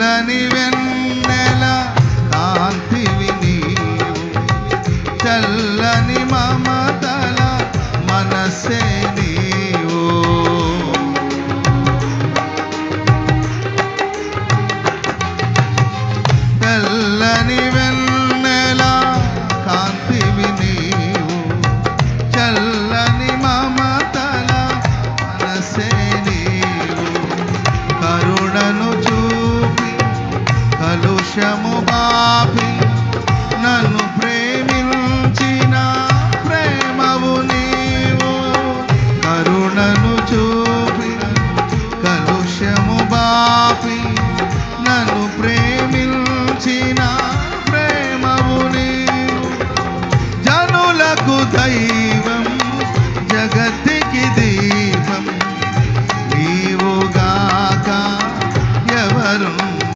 తెల్లని వెన్నెల కాంతివి నీవు, చల్లని మమతల మనసే నీవు. తెల్లని వెన్నెల కాంతివి నీవు, చల్లని మమతల మనసే నీవు. కరుణను చూపి కలుషము